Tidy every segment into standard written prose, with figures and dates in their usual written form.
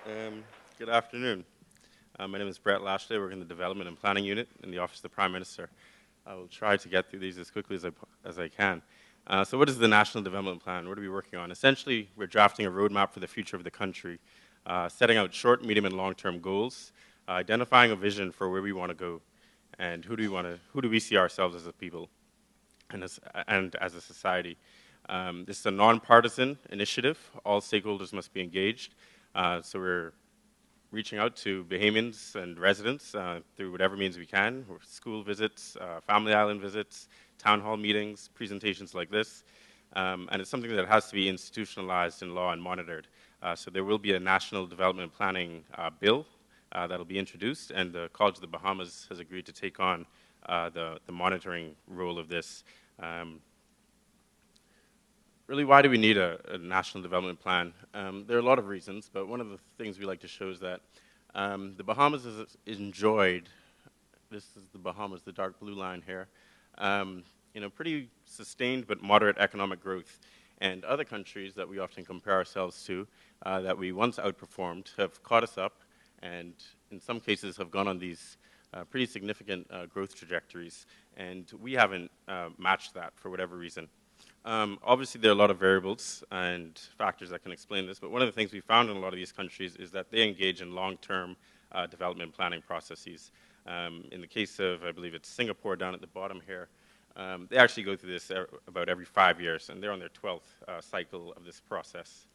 Good afternoon. My name is Brett Lashley. I work in the Development and Planning Unit in the Office of the Prime Minister. I will try to get through these as quickly as I can. So what is the National Development Plan? What are we working on? Essentially, we're drafting a roadmap for the future of the country, setting out short, medium, and long-term goals, identifying a vision for where we want to go, and who do we see ourselves as a people and as a society. This is a nonpartisan initiative. All stakeholders must be engaged. So we're reaching out to Bahamians and residents through whatever means we can, school visits, family island visits, town hall meetings, presentations like this. And it's something that has to be institutionalized in law and monitored. So there will be a national development planning bill that will be introduced, and the College of the Bahamas has agreed to take on the monitoring role of this. Really, why do we need a national development plan? There are a lot of reasons, but one of the things we like to show is that the Bahamas has enjoyed, this is the Bahamas, the dark blue line here, pretty sustained but moderate economic growth. And other countries that we often compare ourselves to, that we once outperformed, have caught us up, and in some cases have gone on these pretty significant growth trajectories. And we haven't matched that for whatever reason. Obviously, there are a lot of variables and factors that can explain this, but one of the things we found in a lot of these countries is that they engage in long-term development planning processes. In the case of, I believe it's Singapore down at the bottom here, they actually go through this about every 5 years, and they're on their 12th cycle of this process.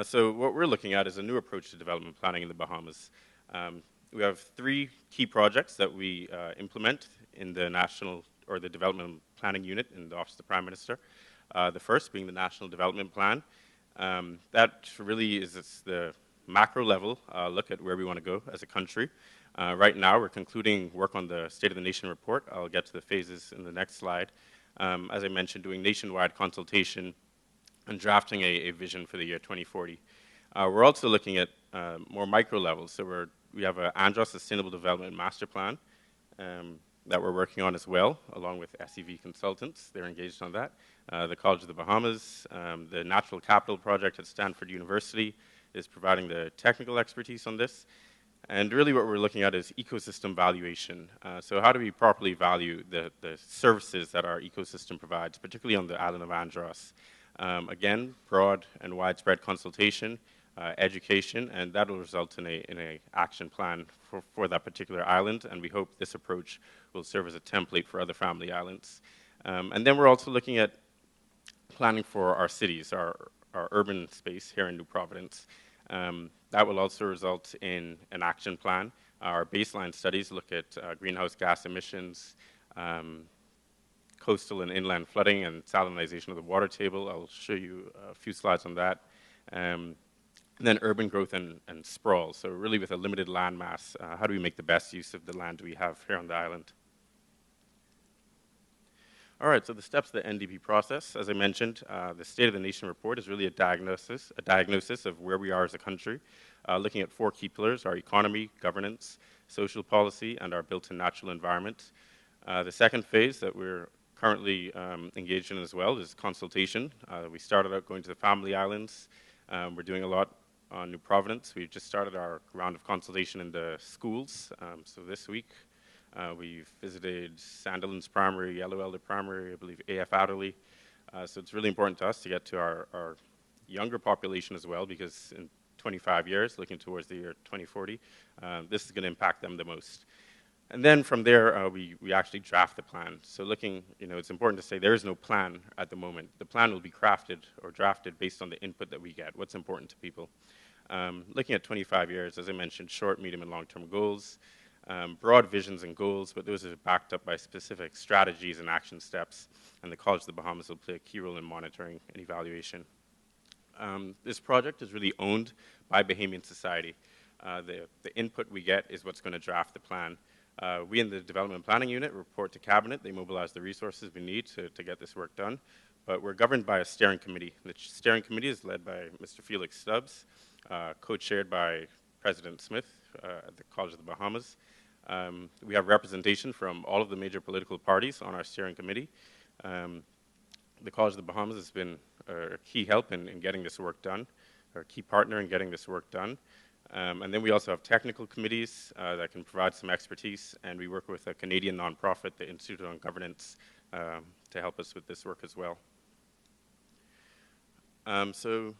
So what we're looking at is a new approach to development planning in the Bahamas. We have 3 key projects that we implement in the national or the Development Planning Unit in the Office of the Prime Minister. The first being the National Development Plan. That really is the macro level look at where we want to go as a country. Right now, we're concluding work on the State of the Nation report. I'll get to the phases in the next slide. As I mentioned, doing nationwide consultation and drafting a vision for the year 2040. We're also looking at more micro levels. So we have an Andros Sustainable Development Master Plan that we're working on as well, along with SEV consultants. They're engaged on that. The College of the Bahamas, the Natural Capital Project at Stanford University is providing the technical expertise on this. And really what we're looking at is ecosystem valuation. So how do we properly value the services that our ecosystem provides, particularly on the island of Andros? Again, broad and widespread consultation, education, and that will result in a action plan for that particular island, and we hope this approach will serve as a template for other family islands. And then we're also looking at planning for our cities, our urban space here in New Providence. That will also result in an action plan. Our baseline studies look at greenhouse gas emissions, coastal and inland flooding, and salinization of the water table. I'll show you a few slides on that. And then urban growth and sprawl. So really with a limited land mass, how do we make the best use of the land we have here on the island? All right, so the steps of the NDP process, as I mentioned, the State of the Nation report is really a diagnosis of where we are as a country, looking at 4 key pillars: our economy, governance, social policy, and our built-in natural environment. The second phase that we're currently engaged in as well is consultation. We started out going to the family islands. We're doing a lot on New Providence. We've just started our round of consultation in the schools. So this week, we've visited Sandilands Primary, Yellow Elder Primary, I believe AF Adderley. So it's really important to us to get to our younger population as well, because in 25 years, looking towards the year 2040, this is going to impact them the most. And then from there, we actually draft the plan. So looking, it's important to say there is no plan at the moment. The plan will be crafted or drafted based on the input that we get, what's important to people. Looking at 25 years, as I mentioned, short, medium, and long-term goals, broad visions and goals, but those are backed up by specific strategies and action steps, and the College of the Bahamas will play a key role in monitoring and evaluation. This project is really owned by Bahamian society. The input we get is what's going to draft the plan. We in the Development Planning Unit report to Cabinet. They mobilize the resources we need to get this work done. But we're governed by a steering committee. The steering committee is led by Mr. Felix Stubbs, co-chaired by President Smith at the College of the Bahamas. We have representation from all of the major political parties on our steering committee. The College of the Bahamas has been a key help in getting this work done. a key partner in getting this work done. And then we also have technical committees that can provide some expertise, and we work with a Canadian nonprofit, the Institute on Governance, to help us with this work as well. So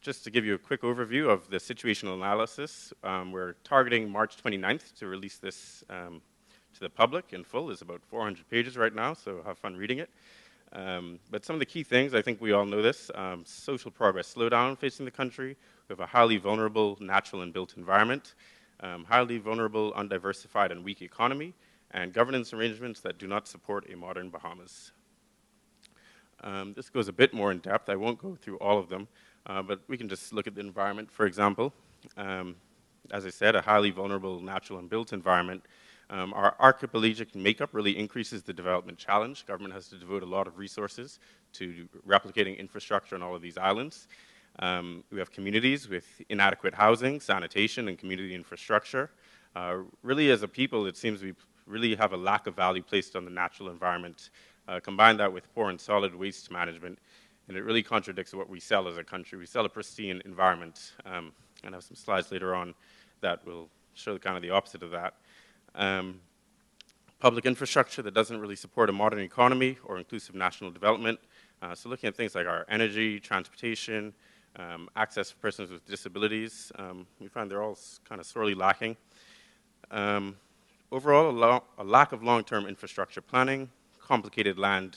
just to give you a quick overview of the situational analysis, we're targeting March 29th to release this to the public in full. It's about 400 pages right now, so have fun reading it. But some of the key things, I think we all know this, social progress slowdown facing the country. We have a highly vulnerable natural and built environment, highly vulnerable, undiversified, and weak economy, and governance arrangements that do not support a modern Bahamas. This goes a bit more in depth. I won't go through all of them, but we can just look at the environment, for example. As I said, a highly vulnerable natural and built environment. Our archipelagic makeup really increases the development challenge. Government has to devote a lot of resources to replicating infrastructure on all of these islands. We have communities with inadequate housing, sanitation, and community infrastructure. Really, as a people, it seems we really have a lack of value placed on the natural environment. Combine that with poor and solid waste management, and it really contradicts what we sell as a country. We sell a pristine environment, and I have some slides later on that will show kind of the opposite of that. Public infrastructure that doesn't really support a modern economy or inclusive national development. So looking at things like our energy, transportation, access for persons with disabilities, we find they're all kind of sorely lacking. Overall, a lack of long-term infrastructure planning, complicated land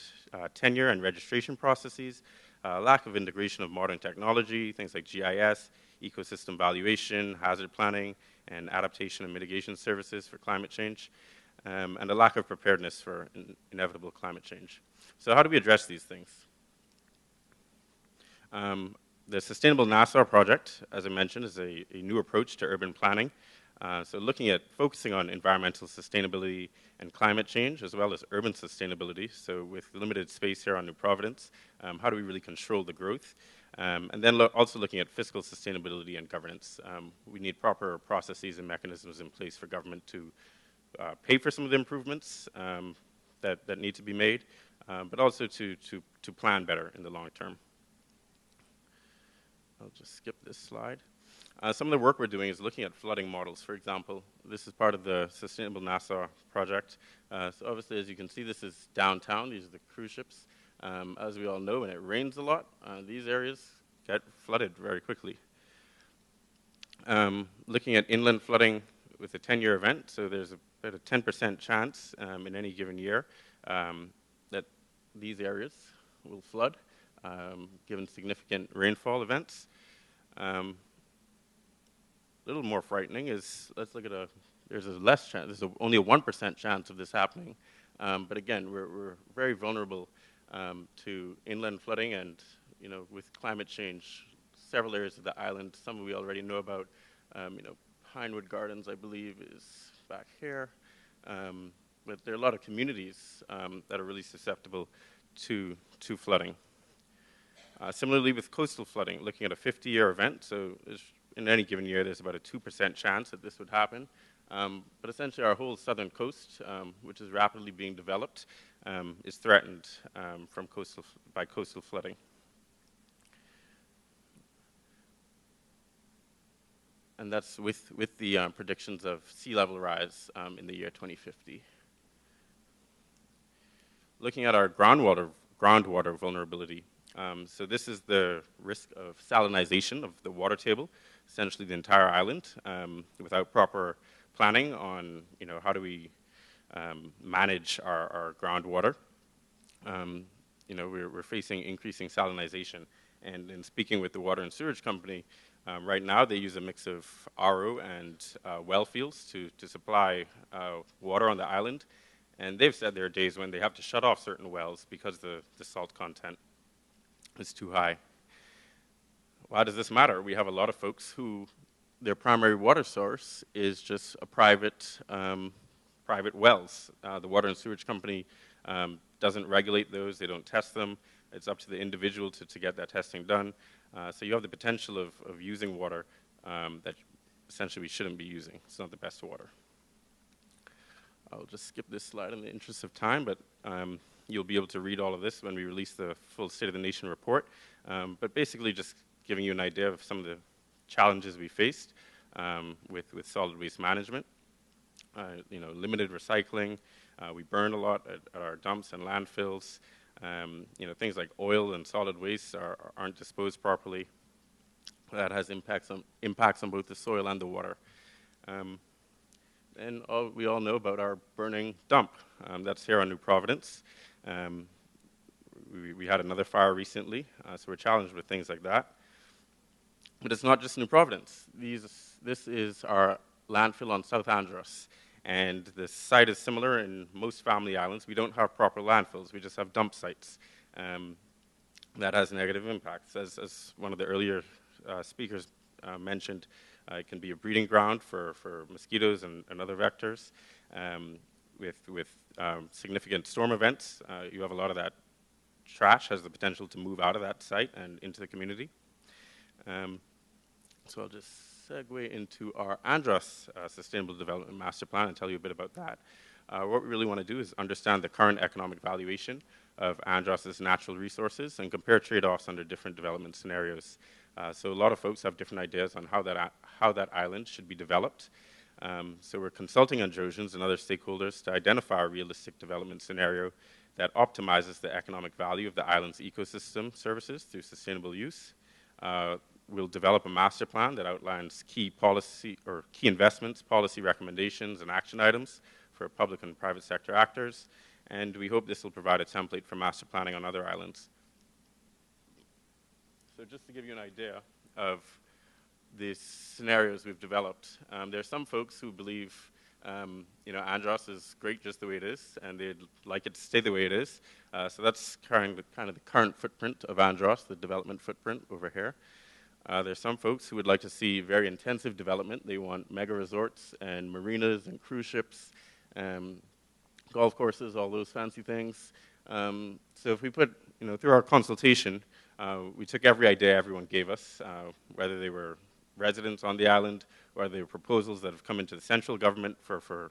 tenure and registration processes, lack of integration of modern technology, things like GIS, ecosystem valuation, hazard planning, and adaptation and mitigation services for climate change, and a lack of preparedness for inevitable climate change. So how do we address these things? The Sustainable Nassau project, as I mentioned, is a new approach to urban planning. So looking at focusing on environmental sustainability and climate change, as well as urban sustainability. So with limited space here on New Providence, how do we really control the growth? And then also looking at fiscal sustainability and governance. We need proper processes and mechanisms in place for government to pay for some of the improvements that need to be made, but also to plan better in the long term. I'll just skip this slide. Some of the work we're doing is looking at flooding models, for example. This is part of the Sustainable Nassau project. So obviously, as you can see, this is downtown. These are the cruise ships. As we all know, when it rains a lot, these areas get flooded very quickly. Looking at inland flooding with a 10-year event, so there's about a 10% chance in any given year that these areas will flood, given significant rainfall events. A little more frightening is, let's look at there's a less chance, there's only a 1% chance of this happening. But again, we're very vulnerable to inland flooding, and with climate change, several areas of the island, some we already know about, Pinewood Gardens, I believe, is back here. But there are a lot of communities that are really susceptible to flooding. Similarly with coastal flooding, looking at a 50-year event, so in any given year there's about a 2% chance that this would happen. But essentially our whole southern coast, which is rapidly being developed, is threatened by coastal flooding. And that's with the predictions of sea level rise in the year 2050. Looking at our groundwater vulnerability. So this is the risk of salinization of the water table, essentially the entire island, without proper planning on how do we manage our groundwater. We're facing increasing salinization, and in speaking with the water and sewage company, right now they use a mix of RO and well fields to supply water on the island, and they've said there are days when they have to shut off certain wells because the salt content is too high. Why does this matter? We have a lot of folks who their primary water source is just a private wells. The water and sewage company doesn't regulate those, they don't test them. It's up to the individual to get that testing done. So you have the potential of using water that essentially we shouldn't be using. It's not the best water. I'll just skip this slide in the interest of time, but you'll be able to read all of this when we release the full State of the Nation report. But basically just giving you an idea of some of the challenges we faced with solid waste management. Limited recycling. We burn a lot at our dumps and landfills. Things like oil and solid waste aren't disposed properly. That has impacts on both the soil and the water. And we all know about our burning dump. That's here on New Providence. We had another fire recently, so we're challenged with things like that. But it's not just New Providence. This is our landfill on South Andros. And the site is similar in most family islands. We don't have proper landfills. We just have dump sites. That has negative impacts. As one of the earlier speakers mentioned, it can be a breeding ground for mosquitoes and other vectors. With significant storm events, you have a lot of that trash has the potential to move out of that site and into the community. So I'll just segue into our Andros Sustainable Development Master Plan and tell you a bit about that. What we really want to do is understand the current economic valuation of Andros's natural resources and compare trade-offs under different development scenarios. So a lot of folks have different ideas on how that island should be developed. So we're consulting Androsians and other stakeholders to identify a realistic development scenario that optimizes the economic value of the island's ecosystem services through sustainable use. We'll develop a master plan that outlines key investments, policy recommendations, and action items for public and private sector actors. And we hope this will provide a template for master planning on other islands. So just to give you an idea of the scenarios we've developed, there are some folks who believe Andros is great just the way it is, and they'd like it to stay the way it is. So that's kind of the current footprint of Andros, the development footprint over here. There's some folks who would like to see very intensive development. They want mega resorts and marinas and cruise ships, golf courses, all those fancy things. So if we put, through our consultation, we took every idea everyone gave us, whether they were residents on the island, or they were proposals that have come into the central government for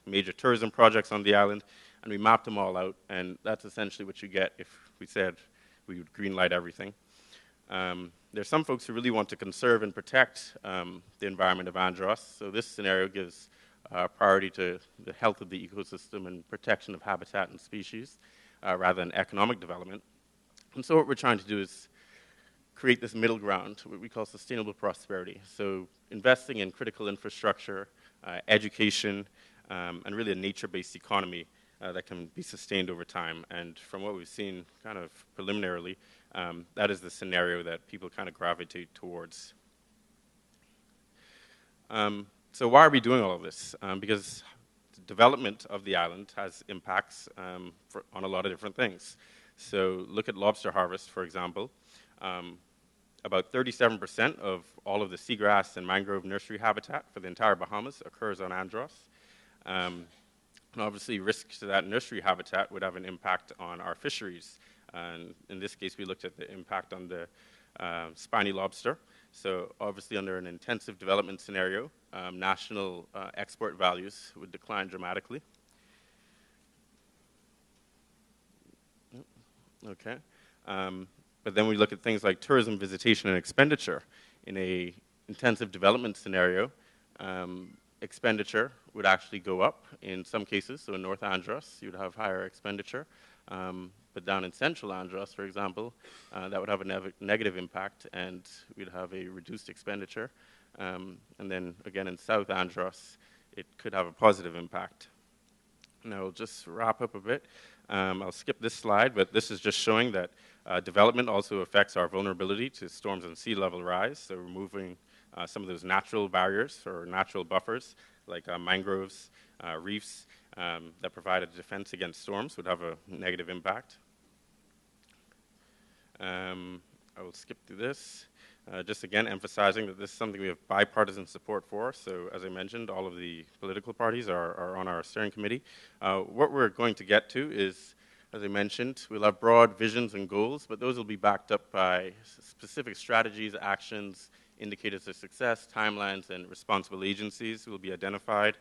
major tourism projects on the island, and we mapped them all out, and that's essentially what you get if we said we would green light everything. There's some folks who really want to conserve and protect the environment of Andros, so this scenario gives priority to the health of the ecosystem and protection of habitat and species rather than economic development. And so what we're trying to do is create this middle ground, what we call sustainable prosperity. So investing in critical infrastructure, education, and really a nature-based economy that can be sustained over time. And from what we've seen kind of preliminarily, that is the scenario that people kind of gravitate towards. So why are we doing all of this? Because the development of the island has impacts on a lot of different things. So look at lobster harvest, for example. About 37% of all of the seagrass and mangrove nursery habitat for the entire Bahamas occurs on Andros. And obviously, risks to that nursery habitat would have an impact on our fisheries. And in this case, we looked at the impact on the spiny lobster. So obviously, under an intensive development scenario, national export values would decline dramatically. Okay. But then we look at things like tourism, visitation, and expenditure. In a intensive development scenario, expenditure would actually go up in some cases. So in North Andros, you'd have higher expenditure. But down in Central Andros, for example, that would have a negative impact, and we'd have a reduced expenditure. And then again in South Andros, it could have a positive impact. Now we'll just wrap up a bit. I'll skip this slide, but this is just showing that development also affects our vulnerability to storms and sea level rise. So removing some of those natural barriers or natural buffers like mangroves, reefs that provide a defense against storms would have a negative impact. I will skip through this. Just again emphasizing that this is something we have bipartisan support for. So as I mentioned, all of the political parties are on our steering committee. What we're going to get to is, as I mentioned, we'll have broad visions and goals, but those will be backed up by specific strategies, actions, indicators of success, timelines, and responsible agencies will be identified.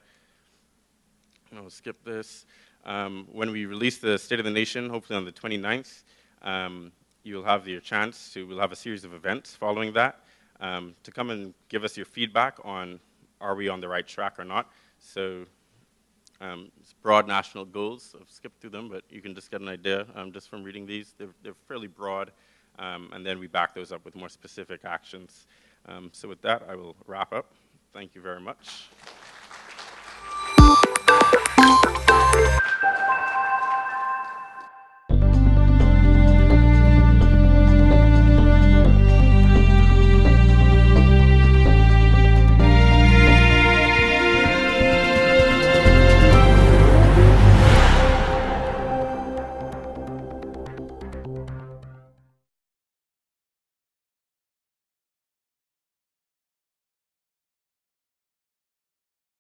I'll skip this. When we release the State of the Nation, hopefully on the 29th, you'll have your chance to, we'll have a series of events following that, to come and give us your feedback on are we on the right track or not. So it's broad national goals. I've skipped through them, but you can just get an idea just from reading these. They're fairly broad, and then we back those up with more specific actions. So with that, I will wrap up. Thank you very much.